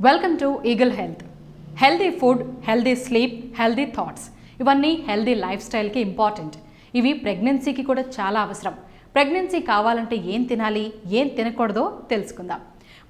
Welcome to eagle health. Healthy food, healthy sleep, healthy thoughts ఇవన్నీ healthy life స్టైల్కి important. ఇవి ప్రెగ్నెన్సీకి కూడా చాలా అవసరం. ప్రెగ్నెన్సీ కావాలంటే ఏం తినాలి, ఏం తినకూడదో తెలుసుకుందాం.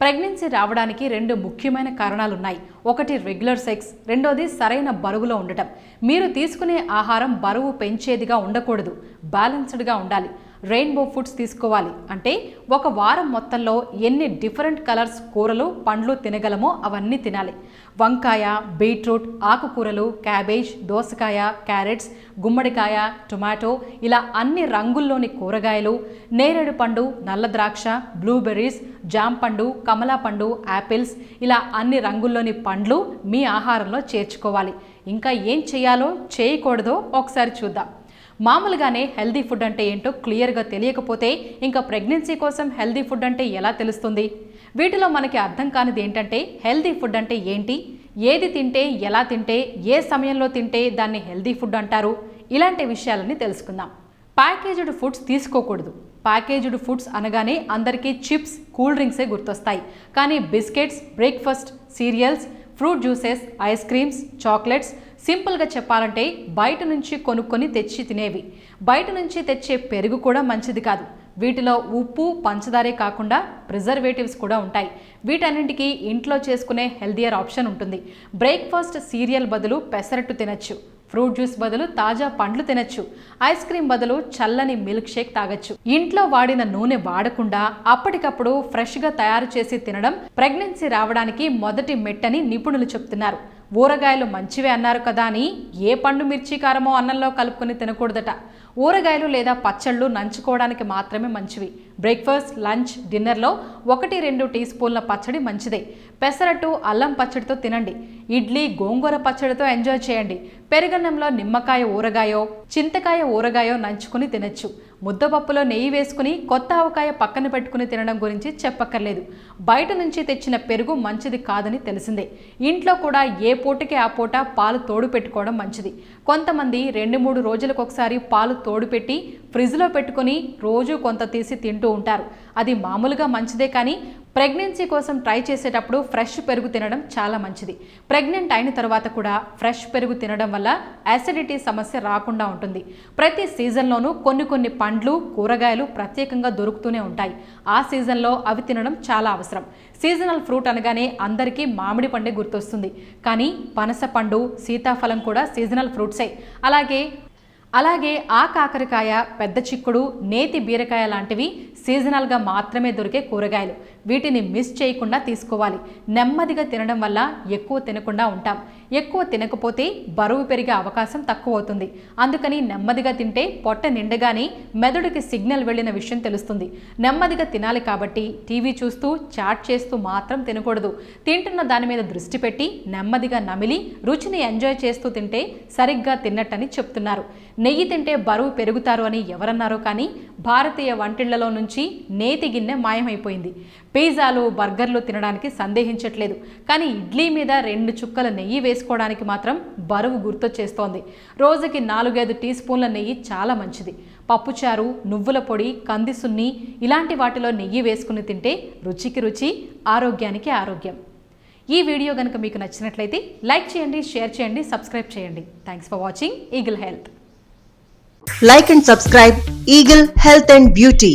ప్రెగ్నెన్సీ రావడానికి రెండు ముఖ్యమైన కారణాలు ఉన్నాయి. ఒకటి రెగ్యులర్ సెక్స్, రెండోది సరైన బరువులో ఉండటం. మీరు తీసుకునే ఆహారం బరువు పెంచేదిగా ఉండకూడదు, బ్యాలెన్స్డ్గా ఉండాలి. రెయిన్బో ఫుడ్స్ తీసుకోవాలి అంటే ఒక వారం మొత్తంలో ఎన్ని డిఫరెంట్ కలర్స్ కూరలు పండ్లు తినగలమో అవన్నీ తినాలి. వంకాయ, బీట్రూట్, ఆకుకూరలు, క్యాబేజ్, దోసకాయ, క్యారెట్స్, గుమ్మడికాయ, టొమాటో ఇలా అన్ని రంగుల్లోని కూరగాయలు, నేరేడు పండు, నల్ల ద్రాక్ష, బ్లూబెర్రీస్, జామ పండు, కమలా పండు, యాపిల్స్ ఇలా అన్ని రంగుల్లోని పండ్లు మీ ఆహారంలో చేర్చుకోవాలి. ఇంకా ఏం చేయాలో చేయకూడదో ఒకసారి చూద్దాం. మామూలుగానే హెల్దీ ఫుడ్ అంటే ఏంటో క్లియర్గా తెలియకపోతే ఇంకా ప్రెగ్నెన్సీ కోసం హెల్దీ ఫుడ్ అంటే ఎలా తెలుస్తుంది? వీటిలో మనకి అర్థం కానిది ఏంటంటే హెల్దీ ఫుడ్ అంటే ఏంటి, ఏది తింటే, ఎలా తింటే, ఏ సమయంలో తింటే దాన్ని హెల్దీ ఫుడ్ అంటారు, ఇలాంటి విషయాలన్నీ తెలుసుకుందాం. ప్యాకేజ్డ్ ఫుడ్స్ తీసుకోకూడదు. ప్యాకేజ్డ్ ఫుడ్స్ అనగానే అందరికీ చిప్స్, కూల్ డ్రింక్సే గుర్తొస్తాయి. కానీ biscuits, breakfast serials, fruit juices, ice creams, chocolates, సింపుల్గా చెప్పాలంటే బయట నుంచి కొనుక్కొని తెచ్చి తినేవి. బయట నుంచి తెచ్చే పెరుగు కూడా మంచిది కాదు. వీటిలో ఉప్పు, పంచదారే కాకుండా ప్రిజర్వేటివ్స్ కూడా ఉంటాయి. వీటన్నింటికి ఇంట్లో చేసుకునే హెల్దియర్ ఆప్షన్ ఉంటుంది. బ్రేక్ఫాస్ట్ సీరియల్ బదులు పెసరట్టు తినచ్చు, ఫ్రూట్ జ్యూస్ బదులు తాజా పండ్లు తినచ్చు, ఐస్ క్రీమ్ బదులు చల్లని మిల్క్ షేక్ తాగొచ్చు. ఇంట్లో వాడిన నూనె వాడకుండా అప్పటికప్పుడు ఫ్రెష్గా తయారు చేసి తినడం ప్రెగ్నెన్సీ రావడానికి మొదటి మెట్టని నిపుణులు చెప్తున్నారు. ఊరగాయలు మంచివే అన్నారు కదా అని ఏ పండు, మిర్చి, కారమో అన్నంలో కలుపుకొని తినకూడదట. ఊరగాయలు లేదా పచ్చళ్ళు నంచుకోవడానికి మాత్రమే మంచివి. బ్రేక్ఫాస్ట్, లంచ్, డిన్నర్లో 1-2 టీ స్పూన్ల పచ్చడి మంచిదే. పెసరట్టు, అల్లం పచ్చడితో తినండి. ఇడ్లీ, గోంగూర పచ్చడితో ఎంజాయ్ చేయండి. పెరుగన్నంలో నిమ్మకాయ ఊరగాయో, చింతకాయ ఊరగాయో నంచుకుని తినచ్చు. ముద్దపప్పులో నెయ్యి వేసుకుని కొత్త ఆవకాయ పక్కన పెట్టుకుని తినడం గురించి చెప్పక్కర్లేదు. బయట నుంచి తెచ్చిన పెరుగు మంచిది కాదని తెలిసిందే. ఇంట్లో కూడా ఏ పూటకి ఆ పూట పాలు తోడు పెట్టుకోవడం మంచిది. కొంతమంది 2-3 రోజులకు ఒకసారి పాలు తోడు పెట్టి ఫ్రిడ్జ్లో పెట్టుకుని రోజు కొంత తీసి తింటూ ఉంటారు. అది మామూలుగా మంచిదే, కానీ ప్రెగ్నెన్సీ కోసం ట్రై చేసేటప్పుడు ఫ్రెష్ పెరుగు తినడం చాలా మంచిది. ప్రెగ్నెంట్ అయిన తర్వాత కూడా ఫ్రెష్ పెరుగు తినడం వల్ల యాసిడిటీ సమస్య రాకుండా ఉంటుంది. ప్రతి సీజన్లోనూ కొన్ని పండ్లు, కూరగాయలు ప్రత్యేకంగా దొరుకుతూనే ఉంటాయి. ఆ సీజన్లో అవి తినడం చాలా అవసరం. సీజనల్ ఫ్రూట్ అనగానే అందరికీ మామిడి పండే గుర్తొస్తుంది, కానీ పనస పండు, సీతాఫలం కూడా సీజనల్ ఫ్రూట్సే. అలాగే ఆ కాకరకాయ, పెద్ద చిక్కుడు, నేతి బీరకాయ లాంటివి సీజనల్గా మాత్రమే దొరికే కూరగాయలు. వీటిని మిస్ చేయకుండా తీసుకోవాలి. నెమ్మదిగా తినడం వల్ల ఎక్కువ తినకుండా ఉంటాం. ఎక్కువ తినకపోతే బరువు పెరిగే అవకాశం తక్కువ అవుతుంది. అందుకని నెమ్మదిగా తింటే పొట్ట నిండగానే మెదడుకి సిగ్నల్ వెళ్ళిన విషయం తెలుస్తుంది. నెమ్మదిగా తినాలి కాబట్టి టీవీ చూస్తూ, చాట్ చేస్తూ మాత్రం తినకూడదు. తింటున్న దాని మీద దృష్టి పెట్టి నెమ్మదిగా నమిలి రుచిని ఎంజాయ్ చేస్తూ తింటే సరిగ్గా తిన్నట్టని చెప్తున్నారు. నెయ్యి తింటే బరువు పెరుగుతారు అని ఎవరన్నారో కానీ భారతీయ వంటిళ్లలో నుంచి నేతి గిన్నె మాయమైపోయింది. పిజ్జాలు, బర్గర్లు తినడానికి సందేహించట్లేదు, కానీ ఇడ్లీ మీద 2 చుక్కల నెయ్యి వేసుకోవడానికి మాత్రం బరువు గుర్తొచ్చేస్తోంది. రోజుకి 4-5 టీ స్పూన్ల నెయ్యి చాలా మంచిది. పప్పుచారు, నువ్వుల పొడి, కంది సున్ని ఇలాంటి వాటిలో నెయ్యి వేసుకుని తింటే రుచికి రుచి, ఆరోగ్యానికి ఆరోగ్యం. ఈ వీడియో కనుక మీకు నచ్చినట్లయితే లైక్ చేయండి, షేర్ చేయండి, సబ్స్క్రైబ్ చేయండి. Thanks for watching eagle health. Like and subscribe Eagle Health and Beauty.